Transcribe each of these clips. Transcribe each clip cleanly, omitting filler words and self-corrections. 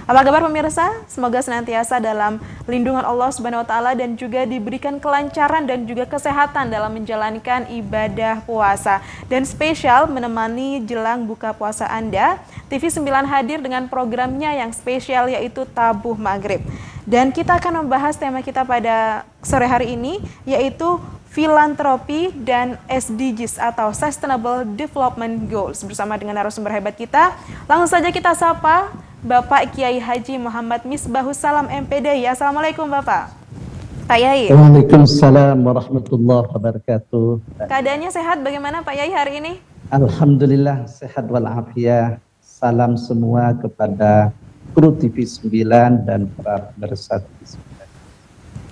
Apa kabar pemirsa? Semoga senantiasa dalam lindungan Allah Subhanahu wa taala dan juga diberikan kelancaran dan juga kesehatan dalam menjalankan ibadah puasa. Dan spesial menemani jelang buka puasa Anda, TV 9 hadir dengan programnya yang spesial yaitu Tabuh Maghrib. Dan kita akan membahas tema kita pada sore hari ini yaitu filantropi dan SDGs atau Sustainable Development Goals bersama dengan narasumber hebat kita. Langsung saja kita sapa Bapak Kiai Haji Muhammad Misbahus Salam MPD. Assalamualaikum Bapak. Pak Yai. Waalaikumsalam warahmatullahi wabarakatuh. Keadaannya sehat bagaimana Pak Yai hari ini? Alhamdulillah sehat walafiat. Salam semua kepada kru TV 9 dan para pemirsa TV 9.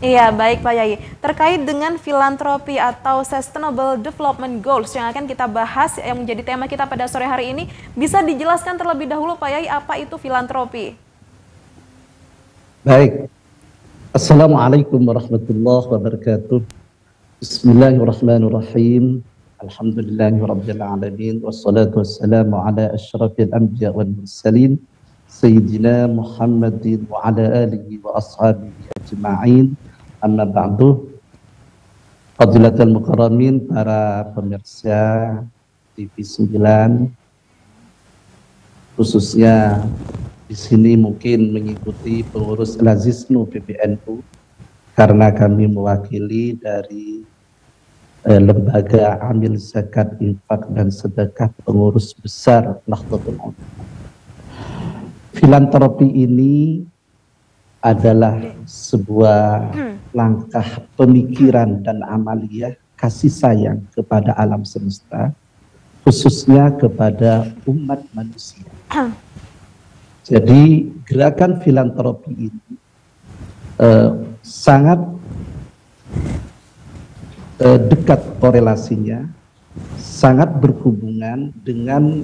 Iya, baik Pak Yai. Terkait dengan filantropi atau Sustainable Development Goals yang akan kita bahas, yang menjadi tema kita pada sore hari ini, bisa dijelaskan terlebih dahulu Pak Yai, apa itu filantropi? Baik. Assalamualaikum warahmatullahi wabarakatuh. Bismillahirrahmanirrahim. Alhamdulillahirabbil alamin wassalatu wassalamu ala asyrafil anbiya wal mursalin sayyidina Muhammadin wa ala alihi wa ashabihi ajma'in. Amma ba'du, Fadilatul Mukarramin, para pemirsa TV 9, khususnya di sini mungkin mengikuti pengurus Al-Aziznu PBNU, karena kami mewakili dari lembaga Amil Zakat, Infak dan Sedekah pengurus besar Nahdlatul Ulama. Filantropi ini adalah sebuah langkah pemikiran dan amaliyah kasih sayang kepada alam semesta, khususnya kepada umat manusia. Jadi gerakan filantropi ini sangat dekat korelasinya, sangat berhubungan dengan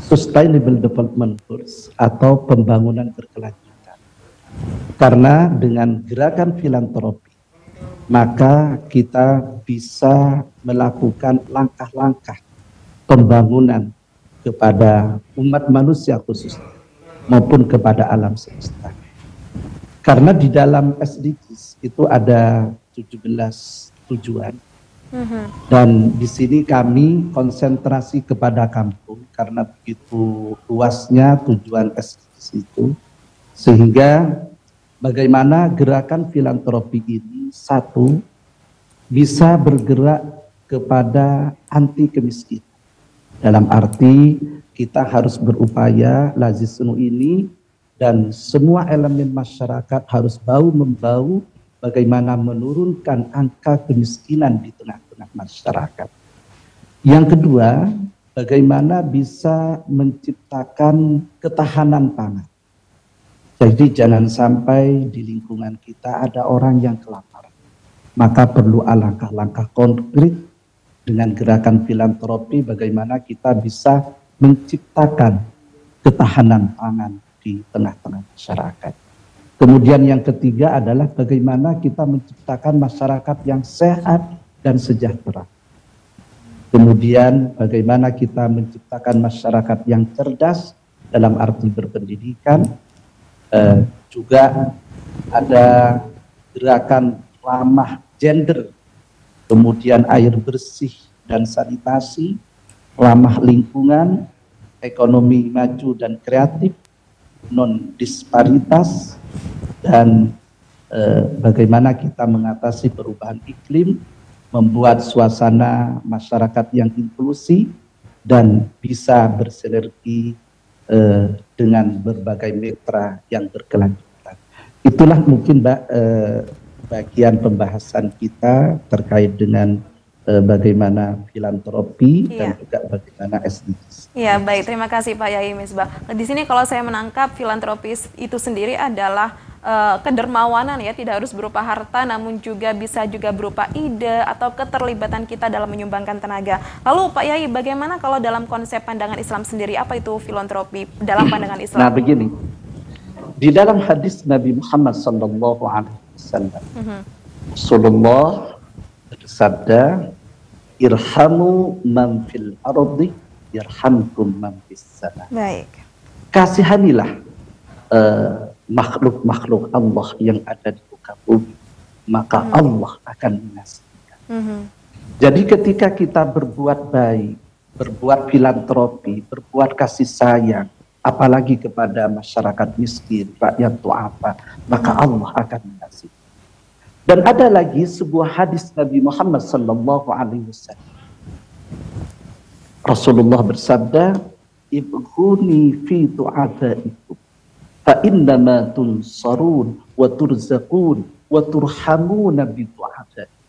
Sustainable Development Goals atau pembangunan berkelanjutan. Karena dengan gerakan filantropi, maka kita bisa melakukan langkah-langkah pembangunan kepada umat manusia khususnya, maupun kepada alam semesta. Karena di dalam SDGs itu ada 17 tujuan. Dan di sini kami konsentrasi kepada kampung karena begitu luasnya tujuan SDGs itu, sehingga bagaimana gerakan filantropi ini satu bisa bergerak kepada anti kemiskinan. Dalam arti kita harus berupaya Lazisnu ini dan semua elemen masyarakat harus bahu-membahu bagaimana menurunkan angka kemiskinan di tengah-tengah masyarakat. Yang kedua, bagaimana bisa menciptakan ketahanan pangan. Jadi jangan sampai di lingkungan kita ada orang yang kelaparan. Maka perlu langkah-langkah konkret dengan gerakan filantropi bagaimana kita bisa menciptakan ketahanan pangan di tengah-tengah masyarakat. Kemudian yang ketiga adalah bagaimana kita menciptakan masyarakat yang sehat dan sejahtera. Kemudian bagaimana kita menciptakan masyarakat yang cerdas dalam arti berpendidikan. Juga ada gerakan ramah gender, kemudian air bersih dan sanitasi, ramah lingkungan, ekonomi maju dan kreatif, non disparitas, dan bagaimana kita mengatasi perubahan iklim, membuat suasana masyarakat yang inklusif dan bisa bersinergi dengan berbagai mitra yang berkelanjutan. Itulah mungkin Mbak bagian pembahasan kita terkait dengan bagaimana filantropi dan juga bagaimana SDGs. Iya, baik. Terima kasih Pak Yai Misbah. Di sini kalau saya menangkap filantropi itu sendiri adalah kedermawanan ya, tidak harus berupa harta namun juga bisa juga berupa ide atau keterlibatan kita dalam menyumbangkan tenaga. Lalu Pak Yai, bagaimana kalau dalam konsep pandangan Islam sendiri, apa itu filantropi dalam pandangan Islam? Nah begini, di dalam hadis Nabi Muhammad SAW, Rasulullah bersabda, irhamu man fil ardi yarhamkum man fis sama. Baik. Kasihanilah makhluk-makhluk Allah yang ada di muka bumi, maka Allah akan mengasihikan. Jadi ketika kita berbuat baik, berbuat filantropi, berbuat kasih sayang, apalagi kepada masyarakat miskin, rakyat du'afa, maka Allah akan mengasihi. Dan ada lagi sebuah hadis Nabi Muhammad sallallahu alaihi wasallam. Rasulullah bersabda, "Ibghuni fi du'afaikum, fa innama tunsarun wa turzaqun wa turhamuna bi du'afaikum."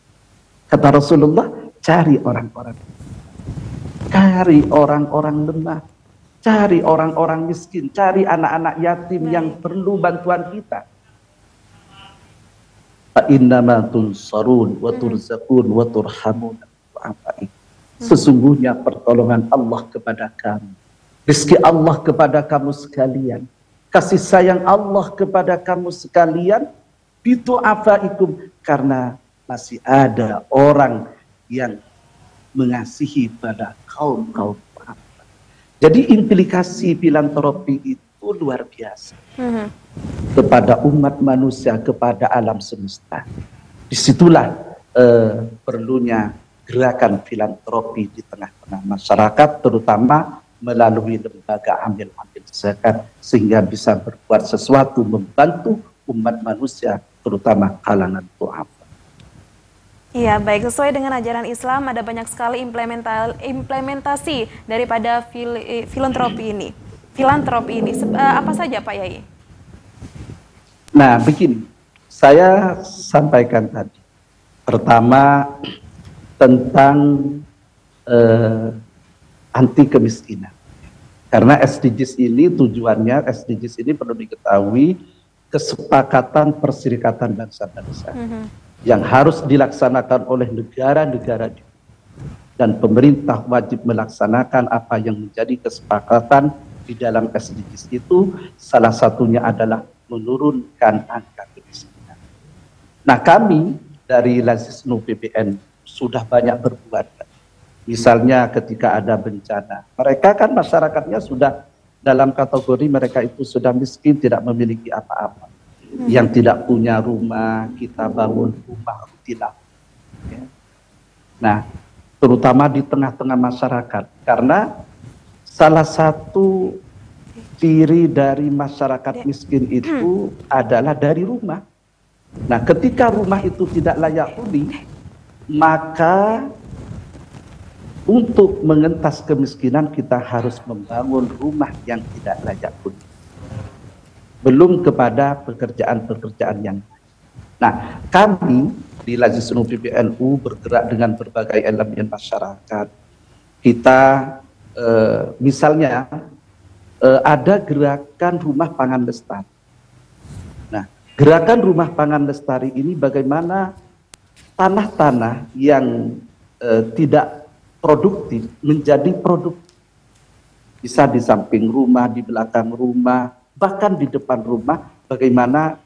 Kata Rasulullah, cari orang-orang lemah, cari orang-orang miskin, cari anak-anak yatim yang perlu bantuan kita. Fa innama tunsarun wa turzaqun wa turhamun. Sesungguhnya pertolongan Allah kepada kamu, rezeki Allah kepada kamu sekalian, kasih sayang Allah kepada kamu sekalian, bitu afaikum, karena masih ada orang yang mengasihi pada kaum-kaum. Jadi implikasi filantropi itu luar biasa kepada umat manusia, kepada alam semesta. Disitulah perlunya gerakan filantropi di tengah-tengah masyarakat, terutama melalui lembaga amil zakat, sehingga bisa berbuat sesuatu membantu umat manusia, terutama kalangan du'afa. Iya, baik, sesuai dengan ajaran Islam ada banyak sekali implementasi daripada filantropi ini. Apa saja Pak Yai? Nah, begini, saya sampaikan tadi. Pertama, tentang anti kemiskinan. Karena SDGs ini tujuannya, SDGs ini perlu diketahui, kesepakatan perserikatan bangsa-bangsa. Yang harus dilaksanakan oleh negara-negara, dan pemerintah wajib melaksanakan apa yang menjadi kesepakatan di dalam SDGs itu. Salah satunya adalah menurunkan angka kemiskinan. Nah, kami dari Lazisnu PBN sudah banyak berbuat. Misalnya ketika ada bencana, mereka kan masyarakatnya sudah dalam kategori mereka itu sudah miskin, tidak memiliki apa-apa. Yang tidak punya rumah, kita bangun rumah rutinah. Ya. Nah, terutama di tengah-tengah masyarakat, karena salah satu ciri dari masyarakat miskin itu adalah dari rumah. Nah, ketika rumah itu tidak layak huni, maka untuk mengentas kemiskinan kita harus membangun rumah yang tidak layak huni. Belum kepada pekerjaan-pekerjaan yang lain. Nah, kami di Lazisnu PBNU bergerak dengan berbagai elemen masyarakat. Kita misalnya ada gerakan rumah pangan lestari. Nah, gerakan rumah pangan lestari ini bagaimana tanah-tanah yang tidak produktif menjadi produktif. Bisa di samping rumah, di belakang rumah, bahkan di depan rumah, bagaimana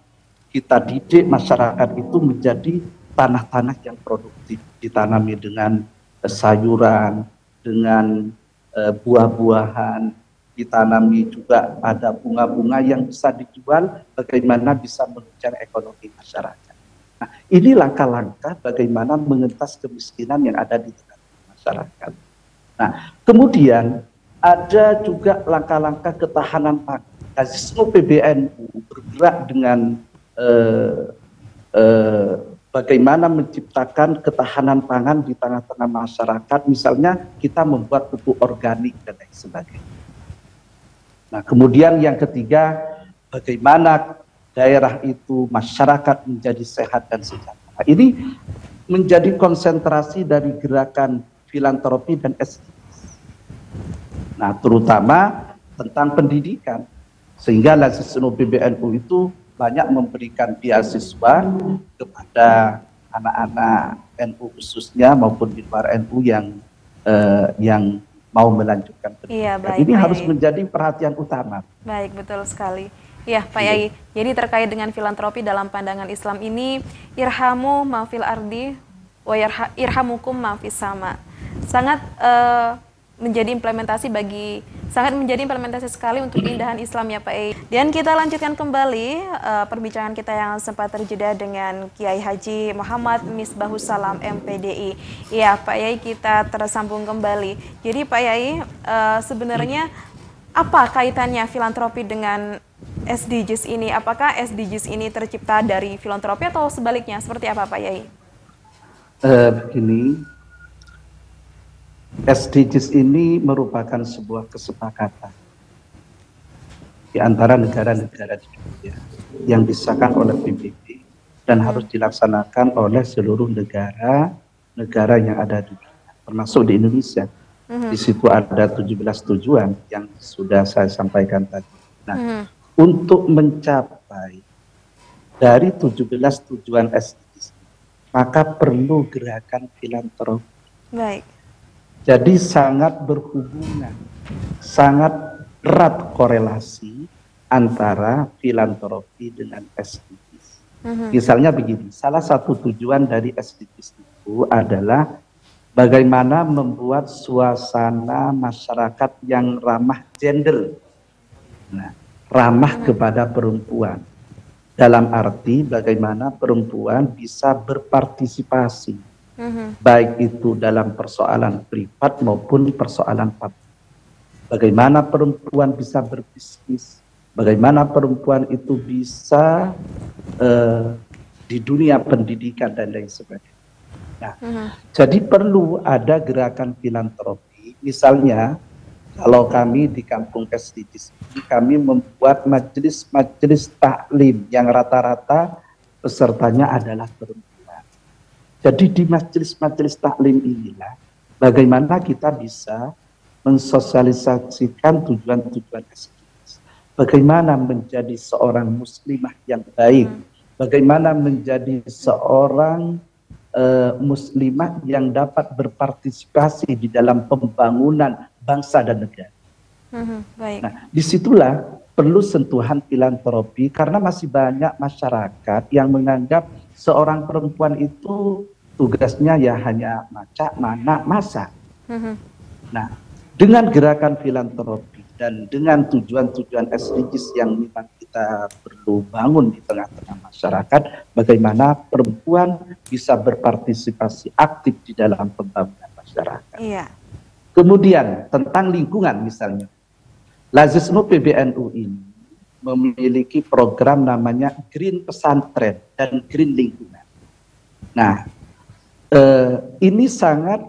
kita didik masyarakat itu menjadi tanah-tanah yang produktif, ditanami dengan sayuran, dengan buah-buahan, ditanami juga ada bunga-bunga yang bisa dijual, bagaimana bisa menunjang ekonomi masyarakat. Nah, ini langkah-langkah bagaimana mengentas kemiskinan yang ada di tengah masyarakat. Nah, kemudian ada juga langkah-langkah ketahanan pangan. Lazisnu PBNU bergerak dengan bagaimana menciptakan ketahanan pangan di tengah-tengah masyarakat. Misalnya kita membuat pupuk organik dan lain sebagainya. Nah, kemudian yang ketiga, bagaimana daerah itu, masyarakat menjadi sehat dan sejahtera. Ini menjadi konsentrasi dari gerakan filantropi dan SDGs. Nah, terutama tentang pendidikan. Sehingga Lazisnu PBNU itu banyak memberikan beasiswa kepada anak-anak NU khususnya maupun di luar NU yang mau melanjutkan pendidikan. Iya, baik, ini harus menjadi perhatian utama. Baik, betul sekali. Ya, Pak Yai. Jadi terkait dengan filantropi dalam pandangan Islam ini, irhamu ma fil ardi wa irhamukum ma fis sama. Sangat menjadi implementasi bagi Sangat menjadi implementasi sekali untuk keindahan Islam ya Pak Yai. Dan kita lanjutkan kembali perbincangan kita yang sempat terjeda dengan Kiai Haji Muhammad Misbahus Salam MPDI. Ya Pak Yai, kita tersambung kembali. Jadi Pak Yai, sebenarnya apa kaitannya filantropi dengan SDGs ini? Apakah SDGs ini tercipta dari filantropi atau sebaliknya? Seperti apa Pak Yai? Begini, SDGs ini merupakan sebuah kesepakatan di antara negara-negara di dunia yang disahkan oleh PBB dan harus dilaksanakan oleh seluruh negara yang ada di dunia, termasuk di Indonesia. Di situ ada 17 tujuan yang sudah saya sampaikan tadi. Nah, untuk mencapai dari 17 tujuan SDGs, maka perlu gerakan filantropi. Baik. Jadi sangat berhubungan, sangat erat korelasi antara filantropi dengan SDGs. Misalnya begini, salah satu tujuan dari SDGs itu adalah bagaimana membuat suasana masyarakat yang ramah gender, ramah kepada perempuan. Dalam arti bagaimana perempuan bisa berpartisipasi, baik itu dalam persoalan privat maupun persoalan publik. Bagaimana perempuan bisa berbisnis, bagaimana perempuan itu bisa di dunia pendidikan dan lain sebagainya. Nah, jadi perlu ada gerakan filantropi. Misalnya, kalau kami di Kampung SDGs ini, kami membuat majelis-majelis taklim yang rata-rata pesertanya adalah perempuan. Jadi di majelis-majelis taklim inilah bagaimana kita bisa mensosialisasikan tujuan-tujuan SDGs. Bagaimana menjadi seorang muslimah yang baik, bagaimana menjadi seorang muslimah yang dapat berpartisipasi di dalam pembangunan bangsa dan negara. Baik. Nah, disitulah perlu sentuhan filantropi karena masih banyak masyarakat yang menganggap seorang perempuan itu tugasnya ya hanya maca, mana, masak. Nah, dengan gerakan filantropi dan dengan tujuan-tujuan SDGs yang memang kita perlu bangun di tengah-tengah masyarakat, bagaimana perempuan bisa berpartisipasi aktif di dalam pembangunan masyarakat. Iya. Kemudian tentang lingkungan misalnya, Lazisnu PBNU ini memiliki program namanya Green Pesantren dan Green Lingkungan. Nah, ini sangat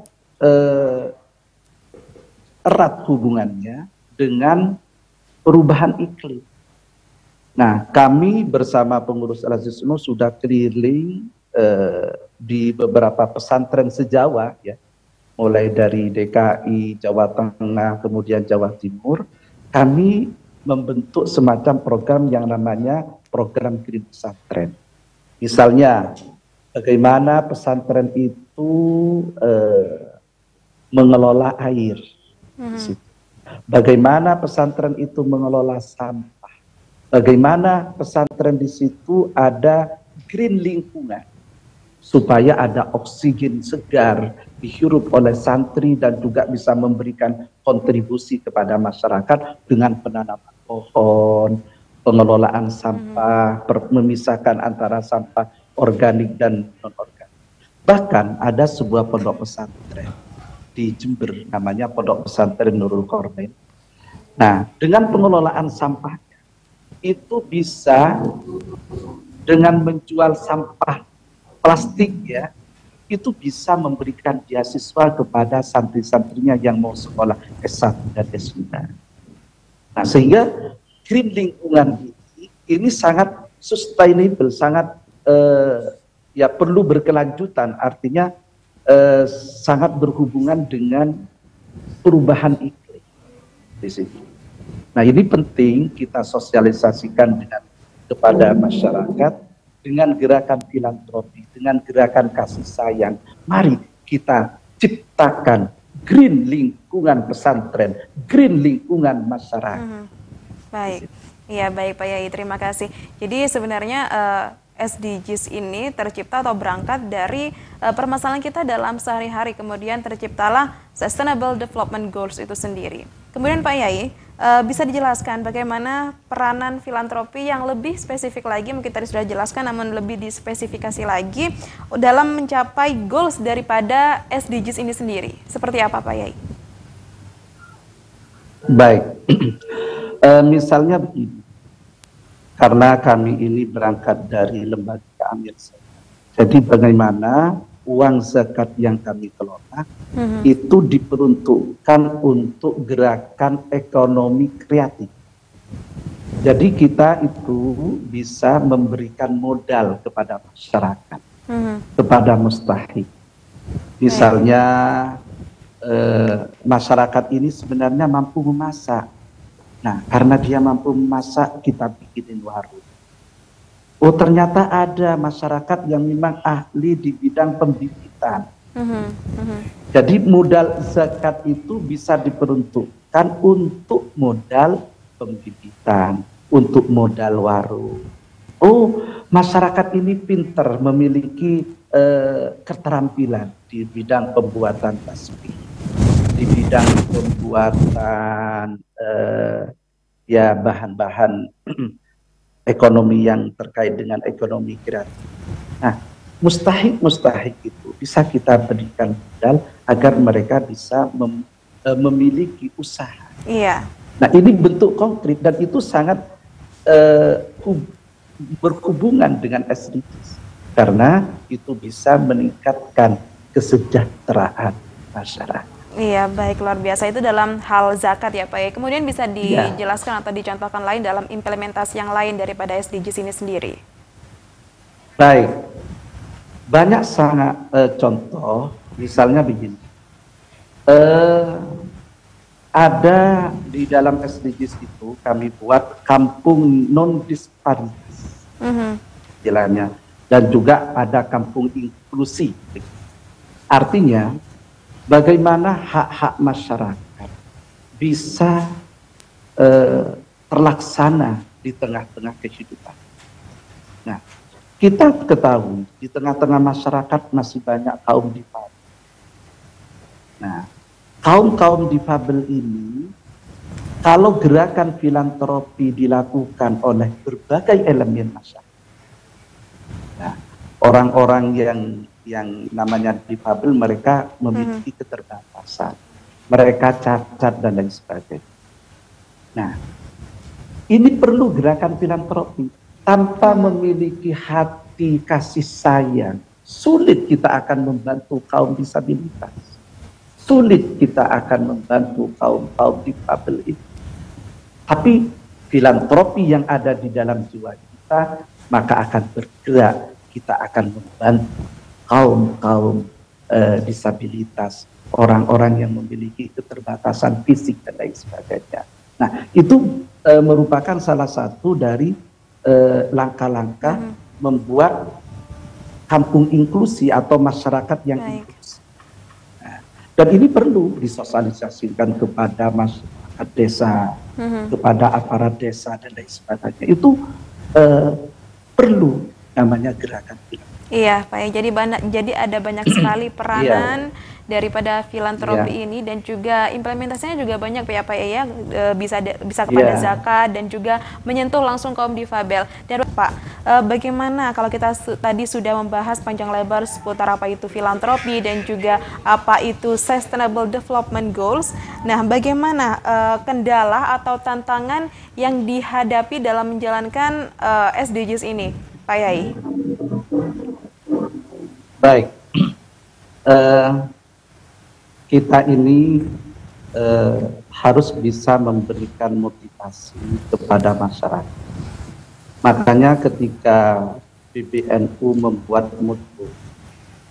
erat hubungannya dengan perubahan iklim. Nah, kami bersama pengurus Lazisnu sudah keliling di beberapa pesantren se-Jawa, ya, mulai dari DKI, Jawa Tengah, kemudian Jawa Timur. Kami membentuk semacam program yang namanya program Green Pesantren. Misalnya, bagaimana pesantren itu mengelola air, bagaimana pesantren itu mengelola sampah, bagaimana pesantren di situ ada green lingkungan, supaya ada oksigen segar dihirup oleh santri dan juga bisa memberikan kontribusi kepada masyarakat dengan penanaman pohon, pengelolaan sampah, memisahkan antara sampah organik dan non-organik. Bahkan ada sebuah pondok pesantren di Jember, namanya Pondok Pesantren Nurul Kornin. Nah, dengan pengelolaan sampahnya, itu bisa dengan menjual sampah plastik, ya, itu bisa memberikan beasiswa kepada santri-santrinya yang mau sekolah S1 dan S2. Nah, sehingga green lingkungan ini sangat sustainable, sangat ya perlu berkelanjutan, artinya sangat berhubungan dengan perubahan iklim di situ. Nah, ini penting kita sosialisasikan kepada masyarakat dengan gerakan filantropi, dengan gerakan kasih sayang. Mari kita ciptakan green lingkungan pesantren, green lingkungan masyarakat. Baik. Iya, baik Pak Yai, terima kasih. Jadi sebenarnya SDGs ini tercipta atau berangkat dari permasalahan kita dalam sehari-hari, kemudian terciptalah Sustainable Development Goals itu sendiri. Kemudian Pak Yai, bisa dijelaskan bagaimana peranan filantropi yang lebih spesifik lagi, mungkin tadi sudah jelaskan namun lebih dispesifikasi lagi dalam mencapai goals daripada SDGs ini sendiri. Seperti apa Pak Yai? Baik, misalnya begini, karena kami ini berangkat dari lembaga Amir Zakat. Jadi bagaimana uang zakat yang kami kelola itu diperuntukkan untuk gerakan ekonomi kreatif. Jadi kita itu bisa memberikan modal kepada masyarakat, kepada mustahik. Misalnya masyarakat ini sebenarnya mampu memasak. Nah, karena dia mampu memasak, kita bikinin warung. Oh, ternyata ada masyarakat yang memang ahli di bidang pembibitan. Jadi modal zakat itu bisa diperuntukkan untuk modal pembibitan, untuk modal warung. Oh, masyarakat ini pinter, memiliki keterampilan di bidang pembuatan tasbih, di bidang pembuatan ya bahan-bahan ekonomi yang terkait dengan ekonomi kreatif. Nah, mustahik itu bisa kita berikan modal agar mereka bisa memiliki usaha. Iya. Nah, ini bentuk konkret dan itu sangat berhubungan dengan SDGs karena itu bisa meningkatkan kesejahteraan masyarakat. Iya, baik, luar biasa. Itu dalam hal zakat ya Pak ya. Kemudian bisa dijelaskan atau dicontohkan lain dalam implementasi yang lain daripada SDGs ini sendiri. Baik, banyak sangat contoh, misalnya begini. Ada di dalam SDGs itu kami buat kampung non disparitas, istilahnya, dan juga ada kampung inklusi. Artinya bagaimana hak-hak masyarakat bisa terlaksana di tengah-tengah kehidupan. Nah, kita ketahui di tengah-tengah masyarakat masih banyak kaum difabel. Nah, kaum difabel ini, kalau gerakan filantropi dilakukan oleh berbagai elemen masyarakat, nah, orang-orang yang namanya difabel, mereka memiliki keterbatasan, mereka cacat dan lain sebagainya. Nah, ini perlu gerakan filantropi. Tanpa memiliki hati kasih sayang, sulit kita akan membantu kaum disabilitas, sulit kita akan membantu kaum difabel itu. Tapi filantropi yang ada di dalam jiwa kita, maka akan bergerak, kita akan membantu kaum disabilitas, orang-orang yang memiliki keterbatasan fisik dan lain sebagainya. Nah, itu merupakan salah satu dari langkah-langkah membuat kampung inklusi atau masyarakat yang inklusif. Nah, dan ini perlu disosialisasikan kepada masyarakat desa, kepada aparat desa dan lain sebagainya. Itu perlu namanya gerakan filantropi. Iya Pak ya, jadi ada banyak sekali peranan daripada filantropi ini, dan juga implementasinya juga banyak ya Pak ya, bisa kepada zakat dan juga menyentuh langsung kaum difabel. Dan Pak, bagaimana kalau kita tadi sudah membahas panjang lebar seputar apa itu filantropi dan juga apa itu Sustainable Development Goals. Nah, bagaimana kendala atau tantangan yang dihadapi dalam menjalankan SDGs ini, Pak Yai? Baik, kita ini harus bisa memberikan motivasi kepada masyarakat. Makanya ketika PBNU membuat mutu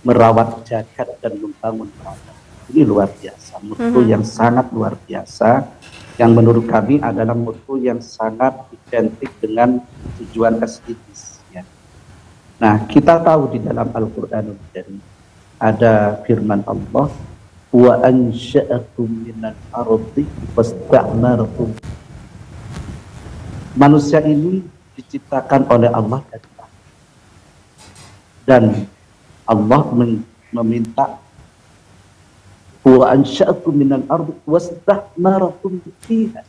merawat jagat dan membangun bangsa, ini luar biasa, mutu yang sangat luar biasa, yang menurut kami adalah mutu yang sangat identik dengan tujuan SDGs. Nah, kita tahu di dalam Al-Qur'anul Karim ada firman Allah, wa ansha'akum minal ardi wasta'martum. Manusia ini diciptakan oleh Allah dari tanah. Dan Allah meminta wa ansya'akum minal ardi wastakmarakum fiha.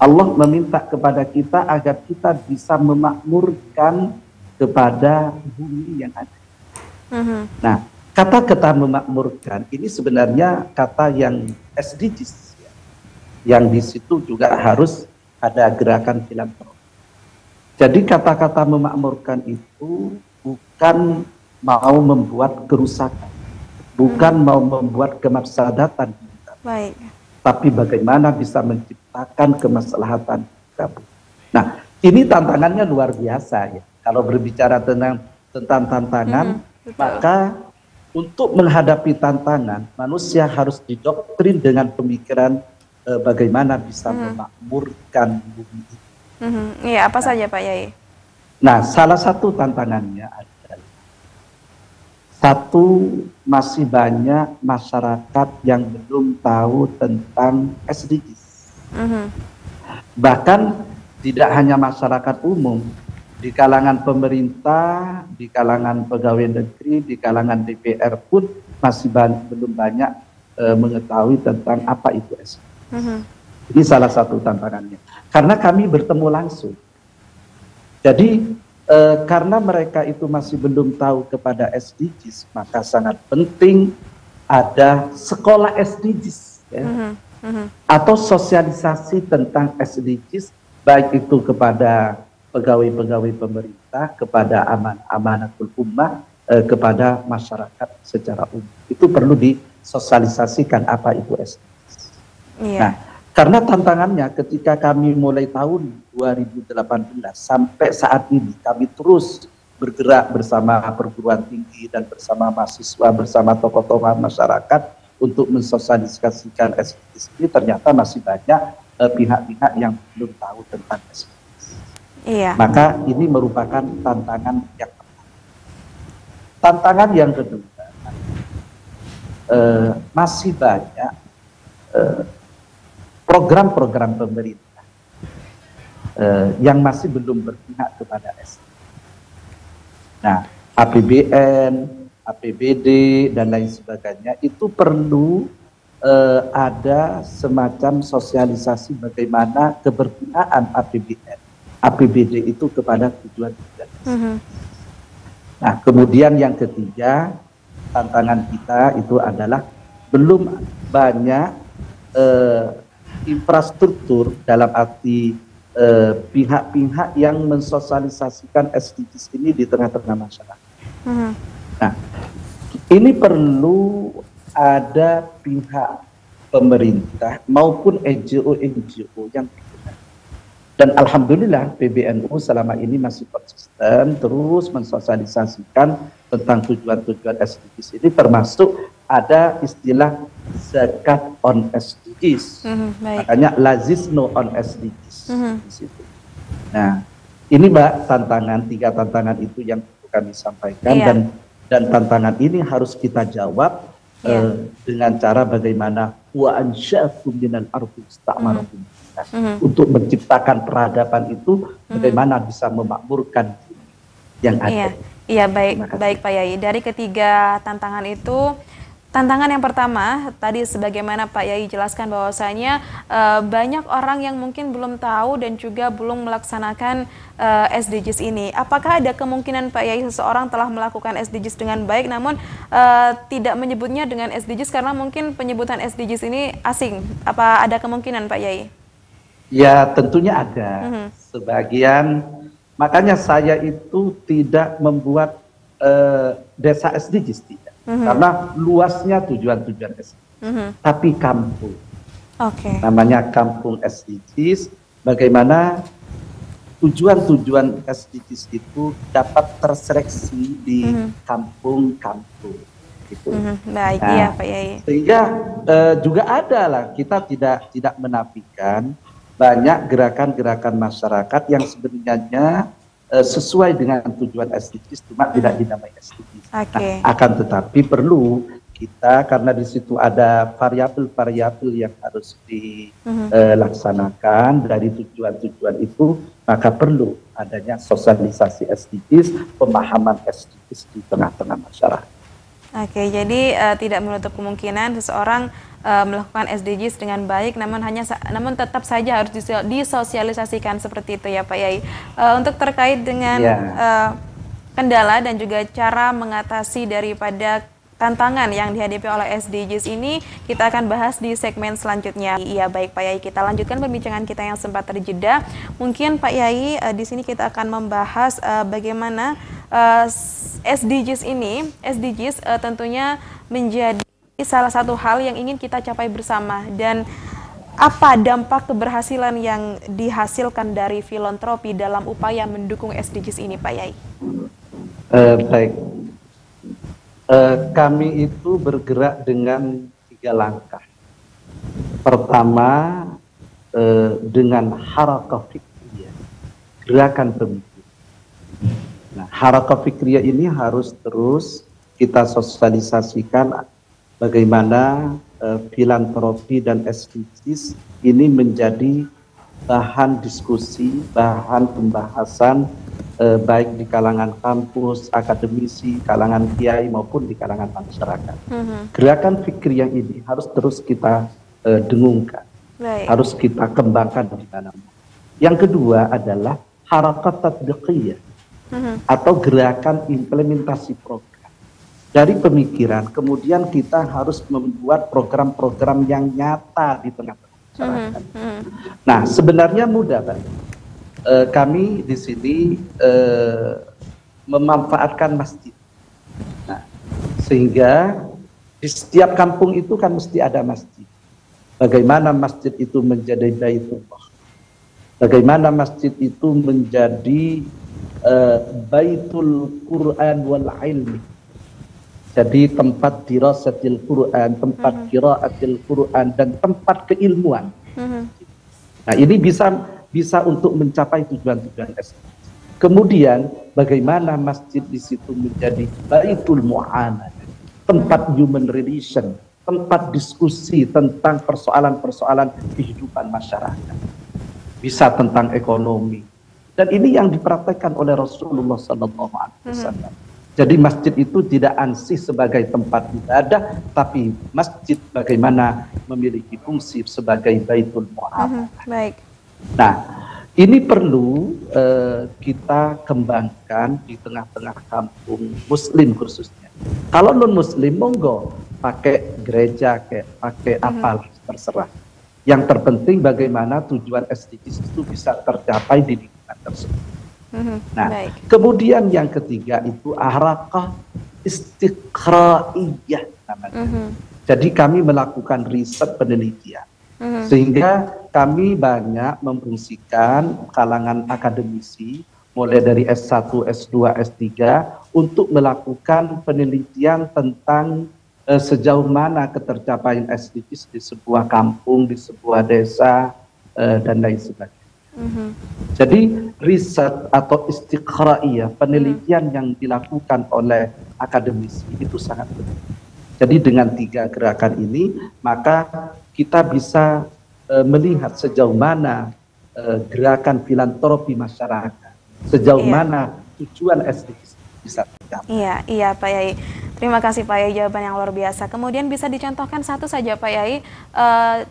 Allah meminta kepada kita agar kita bisa memakmurkan kepada bumi yang ada. Nah, kata-kata memakmurkan ini sebenarnya kata yang SDGs, ya. Yang di situ juga harus ada gerakan filantropi. Jadi kata-kata memakmurkan itu bukan mau membuat kerusakan, bukan mau membuat kemafsadatan kita. Baik. Tapi bagaimana bisa menciptakan kemaslahatan kita. Nah, ini tantangannya luar biasa ya. Kalau berbicara tentang tantangan, maka untuk menghadapi tantangan, manusia harus didoktrin dengan pemikiran bagaimana bisa memakmurkan bumi itu. Iya, apa saja Pak Yai? Nah, salah satu tantangannya adalah satu, masih banyak masyarakat yang belum tahu tentang SDGs. Bahkan tidak hanya masyarakat umum, di kalangan pemerintah, di kalangan pegawai negeri, di kalangan DPR pun masih belum banyak mengetahui tentang apa itu SDGs. Ini salah satu tantangannya. Karena kami bertemu langsung. Jadi karena mereka itu masih belum tahu kepada SDGs, maka sangat penting ada sekolah SDGs, ya. Atau sosialisasi tentang SDGs, baik itu kepada pegawai-pegawai pemerintah, kepada amanatul ummah, kepada masyarakat secara umum. Itu perlu disosialisasikan apa itu SDGs. Iya. Nah, karena tantangannya ketika kami mulai tahun 2018 sampai saat ini, kami terus bergerak bersama perguruan tinggi dan bersama mahasiswa, bersama tokoh-tokoh masyarakat untuk mensosialisasikan SDGs ini, ternyata masih banyak pihak-pihak yang belum tahu tentang SDGs. Iya. Maka ini merupakan tantangan yang pertama. Tantangan yang kedua, masih banyak program-program pemerintah yang masih belum berpihak kepada SDGs. Nah, APBN, APBD, dan lain sebagainya, itu perlu ada semacam sosialisasi bagaimana keberpihakan APBN, APBD itu kepada tujuan-tujuan. Nah, kemudian yang ketiga, tantangan kita itu adalah belum banyak infrastruktur dalam arti pihak-pihak yang mensosialisasikan SDGs ini di tengah-tengah masyarakat. Nah, ini perlu ada pihak pemerintah maupun NGO-NGO yang bergerak. Dan alhamdulillah PBNU selama ini masih konsisten terus mensosialisasikan tentang tujuan-tujuan SDGs ini, termasuk ada istilah zakat on SDGs. Makanya lazisno on SDGs di situ. Nah, ini Mbak tiga tantangan itu yang perlu kami sampaikan, dan tantangan ini harus kita jawab dengan cara bagaimana wa ansya'akum minal ardi istamarakum. Untuk menciptakan peradaban itu bagaimana bisa memakmurkan yang ada. Iya, baik Pak Yai. Dari ketiga tantangan itu, tantangan yang pertama tadi sebagaimana Pak Yai jelaskan bahwasanya banyak orang yang mungkin belum tahu dan juga belum melaksanakan SDGs ini. Apakah ada kemungkinan Pak Yai seseorang telah melakukan SDGs dengan baik namun tidak menyebutnya dengan SDGs karena mungkin penyebutan SDGs ini asing? Apa ada kemungkinan Pak Yai? Ya, tentunya ada. Sebagian, makanya saya itu tidak membuat desa SDGs, tidak. Karena luasnya tujuan-tujuan SDGs, tapi kampung. Namanya kampung SDGs, bagaimana tujuan-tujuan SDGs itu dapat terseleksi di kampung-kampung. Gitu. Baik, iya Pak Yai. Sehingga juga ada lah, kita tidak menafikan banyak gerakan-gerakan masyarakat yang sebenarnya sesuai dengan tujuan SDGs, cuma tidak dinamai SDGs. Nah, akan tetapi perlu kita, karena di situ ada variabel-variabel yang harus dilaksanakan dari tujuan-tujuan itu, maka perlu adanya sosialisasi SDGs, pemahaman SDGs di tengah-tengah masyarakat. Oke, jadi tidak menutup kemungkinan seseorang melakukan SDGs dengan baik, namun tetap saja harus disosialisasikan seperti itu ya Pak Yai. Untuk terkait dengan kendala dan juga cara mengatasi daripada tantangan yang dihadapi oleh SDGs ini, kita akan bahas di segmen selanjutnya. Iya, baik Pak Yai, kita lanjutkan perbincangan kita yang sempat terjeda. Mungkin Pak Yai, di sini kita akan membahas bagaimana SDGs tentunya menjadi salah satu hal yang ingin kita capai bersama, dan apa dampak keberhasilan yang dihasilkan dari filantropi dalam upaya mendukung SDGs ini Pak Yai? Baik. Kami itu bergerak dengan 3 langkah. Pertama, dengan harakah fikriyah, gerakan pemikiran. Nah, harakah fikriyah ini harus terus kita sosialisasikan bagaimana filantropi dan SDGs ini menjadi bahan diskusi, bahan pembahasan baik di kalangan kampus, akademisi, kalangan kiai maupun di kalangan masyarakat. Gerakan fikriyah ini harus terus kita dengungkan, harus kita kembangkan di mana-mana. Yang kedua adalah harakat tatbiqiyah atau gerakan implementasi program. Dari pemikiran, kemudian kita harus membuat program-program yang nyata di tengah-tengah masyarakat. Nah, sebenarnya mudah, Pak. Kami di sini memanfaatkan masjid. Nah, sehingga di setiap kampung itu kan mesti ada masjid. Bagaimana masjid itu menjadi baitullah? Bagaimana masjid itu menjadi baitul Quran wal ilmi? Jadi tempat dirasatil Quran, tempat qiraatil Quran, dan tempat keilmuan. Nah, ini bisa untuk mencapai tujuan-tujuan SDGs. Kemudian bagaimana masjid di situ menjadi baitul mu'anah, tempat human relation, tempat diskusi tentang persoalan-persoalan kehidupan masyarakat. Bisa tentang ekonomi. Dan ini yang dipraktekkan oleh Rasulullah SAW. Jadi masjid itu tidak ansih sebagai tempat ibadah, tapi masjid bagaimana memiliki fungsi sebagai baitul mu'amalah. Baik. Nah, ini perlu kita kembangkan di tengah-tengah kampung muslim khususnya. Kalau non muslim monggo pakai gereja, pakai apa terserah. Yang terpenting bagaimana tujuan SDGs itu bisa tercapai di lingkungan tersebut. Nah, kemudian yang ketiga itu harakah istiqraiyah namanya. Jadi kami melakukan riset penelitian, sehingga kami banyak memfungsikan kalangan akademisi mulai dari S1, S2, S3 untuk melakukan penelitian tentang sejauh mana ketercapaian SDGs di sebuah kampung, di sebuah desa, dan lain sebagainya. Jadi riset atau istiqraiyah, penelitian yang dilakukan oleh akademisi itu sangat penting. Jadi dengan 3 gerakan ini maka kita bisa melihat sejauh mana gerakan filantropi masyarakat, sejauh mana tujuan SDGs bisa tercapai. Iya Pak Yai. Terima kasih Pak Yai, jawaban yang luar biasa. Kemudian bisa dicontohkan satu saja Pak Yai,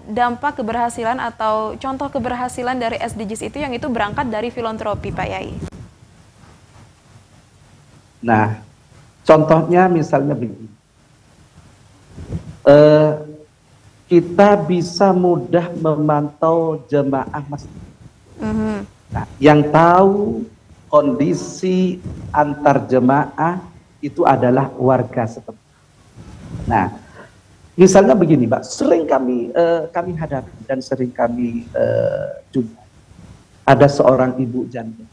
dampak keberhasilan atau contoh keberhasilan dari SDGs itu yang itu berangkat dari filantropi Pak Yai. Nah, contohnya misalnya begini. Kita bisa mudah memantau jemaah masjid. Nah, yang tahu kondisi antar jemaah itu adalah warga setempat. Nah, misalnya begini, Mbak, sering kami hadapi dan sering kami jumpa. Ada seorang ibu janda.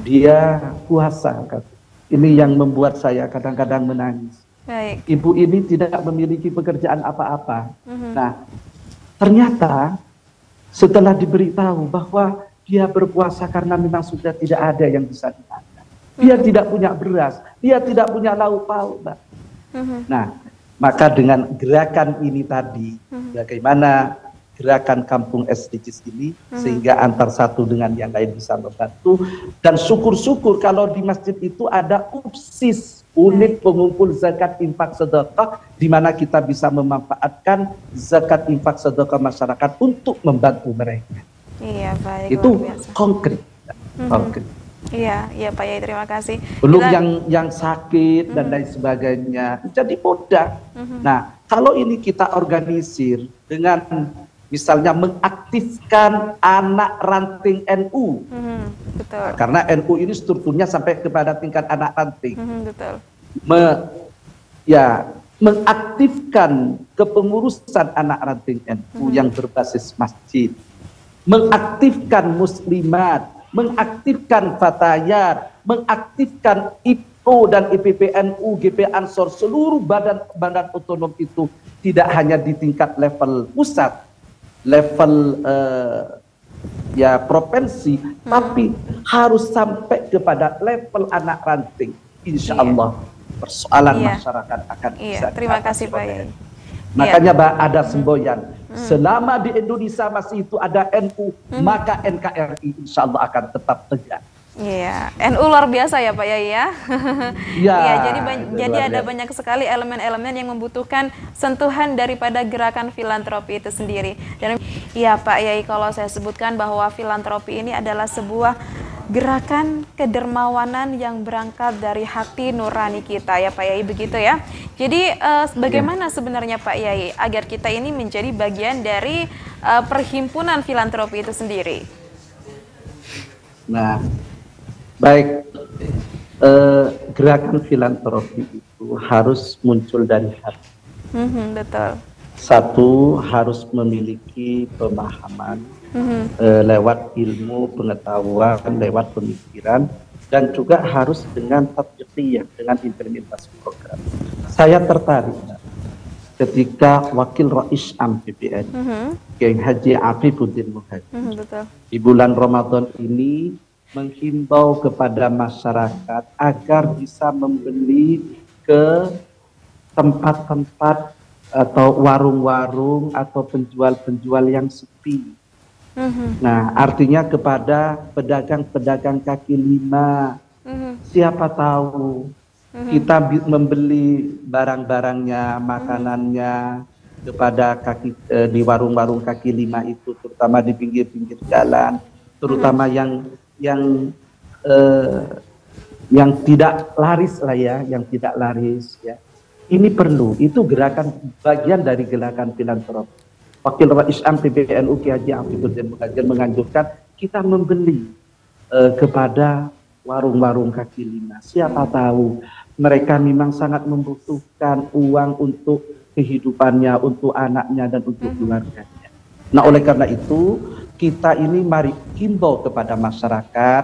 Dia puasa, ini yang membuat saya kadang-kadang menangis. Baik. Ibu ini tidak memiliki pekerjaan apa-apa. Nah, ternyata setelah diberitahu bahwa dia berpuasa karena memang sudah tidak ada yang bisa dimakan. Dia tidak punya beras, dia tidak punya lauk pauk, Mbak. Nah, maka dengan gerakan ini tadi, bagaimana gerakan kampung SDGs ini sehingga antar satu dengan yang lain bisa membantu, dan syukur-syukur kalau di masjid itu ada UPSIS, unit pengumpul zakat infak sedekah, di mana kita bisa memanfaatkan zakat infak sedekah masyarakat untuk membantu mereka. Iya, baik. Itu konkret. Konkret. Iya, iya Pak Yai, terima kasih. Belum yang sakit dan lain sebagainya, jadi mudah. Nah, kalau ini kita organisir dengan misalnya mengaktifkan anak ranting NU, betul. Nah, karena NU ini strukturnya sampai kepada tingkat anak ranting. Betul. Mengaktifkan kepengurusan anak ranting NU yang berbasis masjid, mengaktifkan muslimat, mengaktifkan fatayat, mengaktifkan IPO dan IPPNU, GP Ansor, seluruh badan otonom itu tidak hanya di tingkat level pusat, level provinsi, tapi harus sampai kepada level anak ranting. Insya Allah persoalan masyarakat akan bisa. Terima kasih Pak Yai. Makanya ada semboyan, selama di Indonesia masih itu ada NU, maka NKRI insya Allah akan tetap tegak. Iya, NU luar biasa ya Pak Yai ya. Iya, jadi ada banyak sekali elemen-elemen yang membutuhkan sentuhan daripada gerakan filantropi itu sendiri. Dan iya Pak Yai, kalau saya sebutkan bahwa filantropi ini adalah sebuah gerakan kedermawanan yang berangkat dari hati nurani kita ya Pak Yai, begitu ya. Jadi bagaimana sebenarnya Pak Yai agar kita ini menjadi bagian dari perhimpunan filantropi itu sendiri? Nah, baik, gerakan filantropi itu harus muncul dari hati. Betul. Satu, harus memiliki pemahaman lewat ilmu, pengetahuan, lewat pemikiran, dan juga harus dengan tatbiqiyah, dengan implementasi program. Saya tertarik ketika Wakil Rais Am PBN, Kiai Haji Afifuddin Muhajir, di bulan Ramadan ini menghimbau kepada masyarakat agar bisa membeli ke tempat-tempat atau warung-warung atau penjual-penjual yang sepi. Nah, artinya kepada pedagang-pedagang kaki lima, siapa tahu kita membeli barang-barangnya, makanannya kepada di warung-warung kaki lima itu, terutama di pinggir-pinggir jalan, terutama yang tidak laris lah ya, yang tidak laris ya. Ini perlu, itu gerakan bagian dari gerakan filantropi. Wakil Rais Am PBNU Kiai Haji Afifuddin Muhajir menganjurkan kita membeli kepada warung-warung kaki lima. Siapa tahu mereka memang sangat membutuhkan uang untuk kehidupannya, untuk anaknya dan untuk keluarganya. Nah, oleh karena itu kita ini mari himbau kepada masyarakat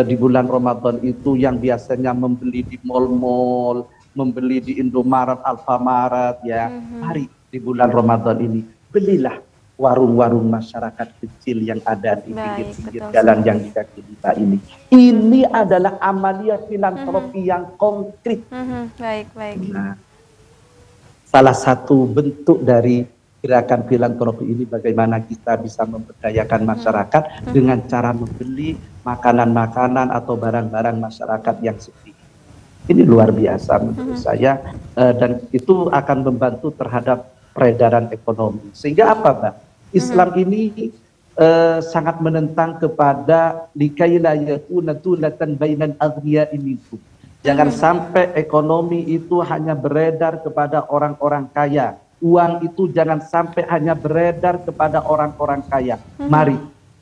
di bulan Ramadan itu yang biasanya membeli di mal-mal, membeli di Indomaret, Alfamaret ya. Mari di bulan Ramadan ini belilah warung-warung masyarakat kecil yang ada di pinggir-pinggir jalan yang di kaki lima ini. Ini adalah amalia filantropi yang konkret. Baik. Nah, salah satu bentuk dari gerakan filantropi ini bagaimana kita bisa memberdayakan masyarakat dengan cara membeli makanan-makanan atau barang-barang masyarakat yang sepi. Ini luar biasa menurut saya, dan itu akan membantu terhadap peredaran ekonomi. Sehingga apa, Mbak? Islam ini sangat menentang kepada likaila yakuna tulatan bainal aghniya'i minkum. Jangan sampai ekonomi itu hanya beredar kepada orang-orang kaya. Uang itu jangan sampai hanya beredar kepada orang-orang kaya. Mari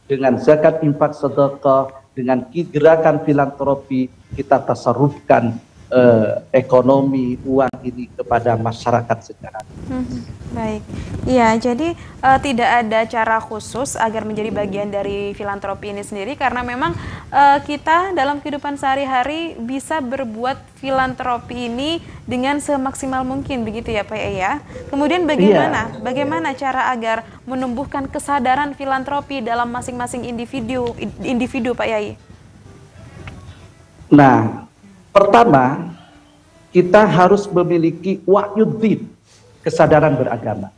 dengan zakat infak sedekah, dengan gerakan filantropi kita tasarrufkan ekonomi uang ini kepada masyarakat secara baik. Iya, jadi tidak ada cara khusus agar menjadi bagian dari filantropi ini sendiri, karena memang kita dalam kehidupan sehari-hari bisa berbuat filantropi ini dengan semaksimal mungkin, begitu ya Pak ya. Kemudian bagaimana cara agar menumbuhkan kesadaran filantropi dalam masing-masing individu Pak Yai? Nah, pertama, kita harus memiliki wa'yuddin, kesadaran beragama.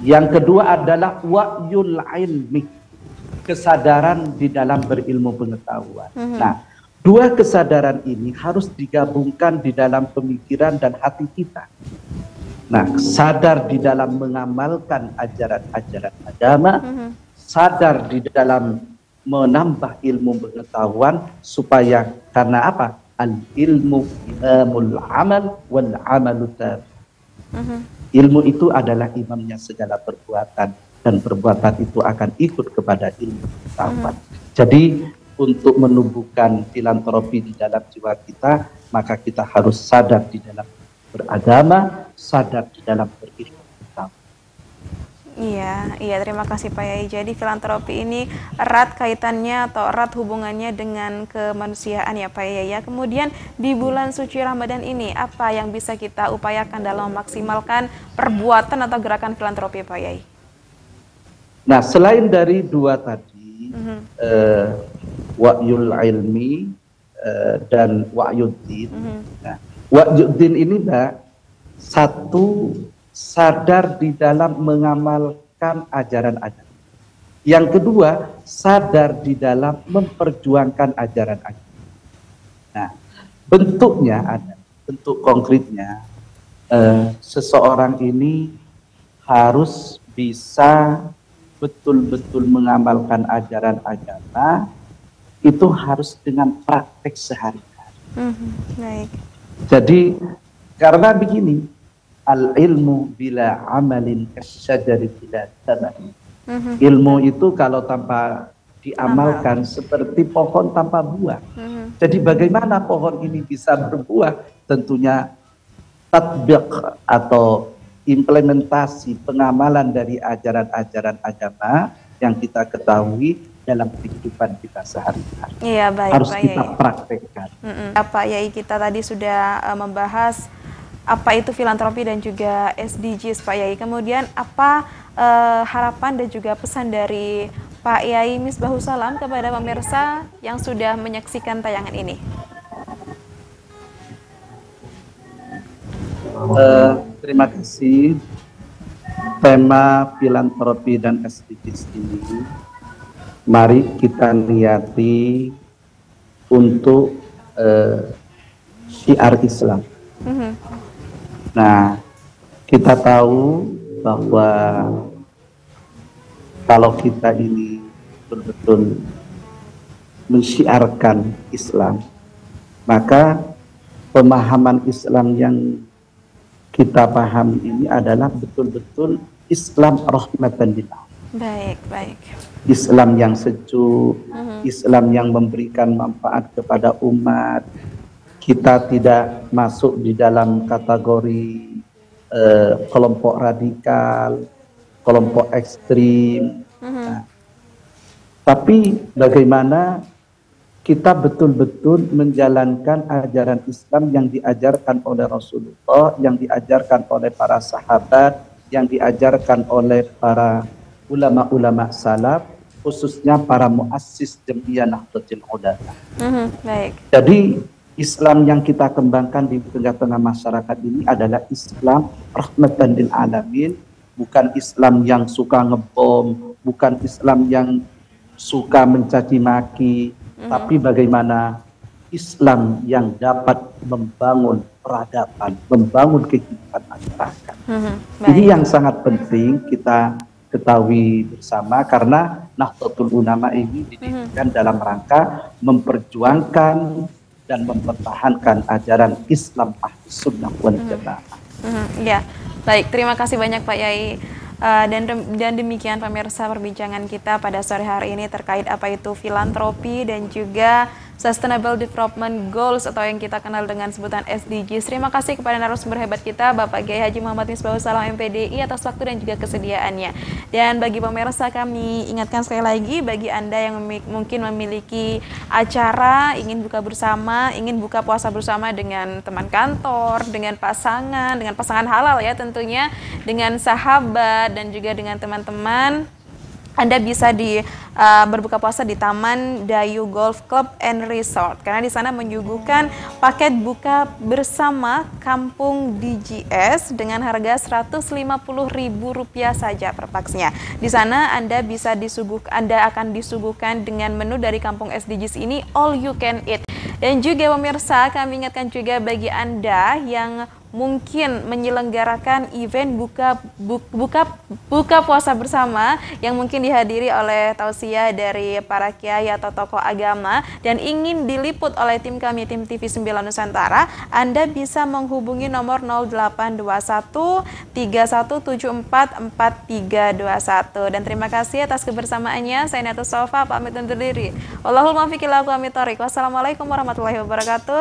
Yang kedua adalah wa'yul ilmi, kesadaran di dalam berilmu pengetahuan. Nah, dua kesadaran ini harus digabungkan di dalam pemikiran dan hati kita. Nah, sadar di dalam mengamalkan ajaran-ajaran agama, sadar di dalam menambah ilmu pengetahuan, supaya karena apa? Al-ilmu imamul amal wal amalu tabi. Ilmu itu adalah imamnya segala perbuatan, dan perbuatan itu akan ikut kepada ilmu pengetahuan. Jadi untuk menumbuhkan filantropi di dalam jiwa kita, maka kita harus sadar di dalam beragama, sadar di dalam berilmu pengetahuan. Iya, terima kasih Pak Yai. Jadi filantropi ini erat kaitannya atau erat hubungannya dengan kemanusiaan ya Pak Yai ya. Kemudian di bulan suci Ramadan ini, apa yang bisa kita upayakan dalam memaksimalkan perbuatan atau gerakan filantropi Pak Yai? Nah, selain dari dua tadi, wa'yul ilmi dan wa'yuddin. Nah, wa'yuddin ini Mbak, satu, sadar di dalam mengamalkan ajaran-ajaran. Yang kedua, sadar di dalam memperjuangkan ajaran-ajaran. Nah, bentuknya ada, bentuk konkretnya, seseorang ini harus bisa betul-betul mengamalkan ajaran agama, itu harus dengan praktek sehari-hari. Baik. Jadi, karena begini, al-ilmu bila amalin kasyajari bila tabari. Ilmu itu kalau tanpa diamalkan seperti pohon tanpa buah. Jadi bagaimana pohon ini bisa berbuah? Tentunya tatbiq atau implementasi pengamalan dari ajaran-ajaran agama yang kita ketahui dalam kehidupan kita sehari-hari. Iya, baik, harus Pak kita Yai. praktekkan. Pak Yai, kita tadi sudah membahas apa itu filantropi dan juga SDGs Pak Yai. Kemudian apa harapan dan juga pesan dari Pak Yai Misbahus Salam kepada pemirsa yang sudah menyaksikan tayangan ini? Terima kasih. Tema filantropi dan SDGs ini, mari kita niati untuk syiar Islam. Nah, kita tahu bahwa kalau kita ini betul-betul mensyiarkan Islam, maka pemahaman Islam yang kita pahami ini adalah betul-betul Islam rahmatan lil alamin. Baik. Islam yang sejuk, Islam yang memberikan manfaat kepada umat. Kita tidak masuk di dalam kategori kelompok radikal, kelompok ekstrim. Nah, tapi bagaimana kita betul-betul menjalankan ajaran Islam yang diajarkan oleh Rasulullah, yang diajarkan oleh para sahabat, yang diajarkan oleh para ulama-ulama salaf, khususnya para muassis Jam'iyah Nahdlatul Ulama. Baik. Jadi Islam yang kita kembangkan di tengah-tengah masyarakat ini adalah Islam rahmatan lil alamin, bukan Islam yang suka ngebom, bukan Islam yang suka mencaci maki, tapi bagaimana Islam yang dapat membangun peradaban, membangun kehidupan masyarakat. Ini yang sangat penting kita ketahui bersama, karena Nahdlatul Ulama ini didirikan dalam rangka memperjuangkan dan mempertahankan ajaran Islam Ahlus Sunnah wal Jamaah. Ya, baik. Terima kasih banyak Pak Yai. Dan demikian pemirsa perbincangan kita pada sore hari ini terkait apa itu filantropi dan juga Sustainable Development Goals atau yang kita kenal dengan sebutan SDGs. Terima kasih kepada narasumber hebat kita Bapak Kiai Haji Muhammad Misbahus Salam MPDI atas waktu dan juga kesediaannya. Dan bagi pemirsa kami ingatkan sekali lagi, bagi Anda yang mungkin memiliki acara, ingin buka bersama, ingin buka puasa bersama dengan teman kantor, dengan pasangan halal ya tentunya, dengan sahabat dan juga dengan teman-teman Anda bisa berbuka puasa di Taman Dayu Golf Club and Resort, karena di sana menyuguhkan paket buka bersama Kampung DGS dengan harga Rp150.000 saja per paksnya. Di sana Anda akan disuguhkan dengan menu dari Kampung SDGs ini all you can eat. Dan juga pemirsa, kami ingatkan juga bagi Anda yang mungkin menyelenggarakan event buka puasa bersama yang mungkin dihadiri oleh tausiah dari para kiai atau tokoh agama dan ingin diliput oleh tim kami, tim TV 9 Nusantara, Anda bisa menghubungi nomor 0821 3174 4321. Dan terima kasih atas kebersamaannya. Saya Nata Sofa pamit undur diri. Wallahul muwaffiq ila aqwamit thoriq. Wassalamualaikum warahmatullahi wabarakatuh.